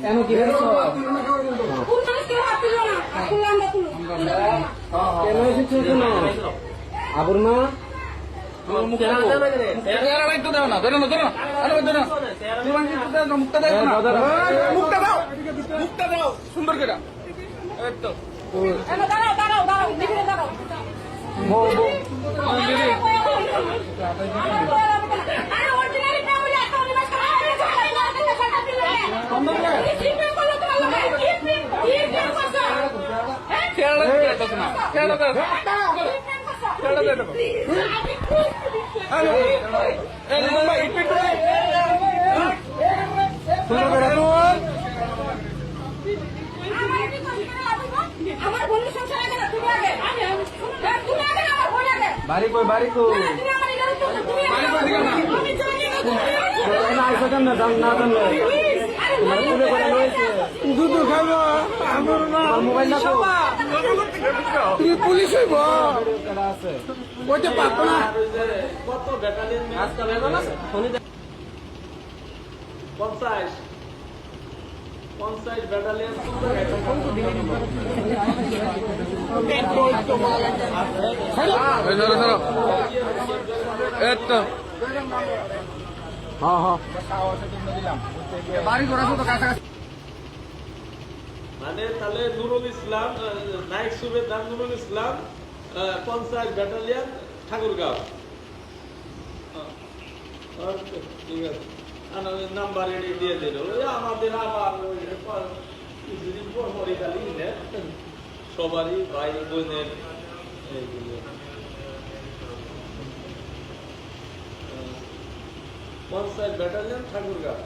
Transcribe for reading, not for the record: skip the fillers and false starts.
কেন কি হয়েছে? কেন এসেছো কেন? আবুর মা মুখটা দাও সুন্দর করে বাড়ি কই বাড়ি কই দুধ খাবো মোবাইল না তুমি পুলিশ হইব ওইটা পাবো না কত ব্যাটালিয়ন আজকাল এখন আছে 50 ব্যাটালিয়ন মানে তাহলে নুরুল ইসলাম নাইক সুবেদার নুরুল ইসলাম 50 ব্যাটালিয়ন ঠাকুরগাঁও। ঠিক আছে নাম্বার দিয়ে দিল আমাদের আবার কিছুদিন পর মরিদালি সবারই ভাই বোনের এইগুলো 50 ব্যাটালিয়ন ঠাকুরগাঁও।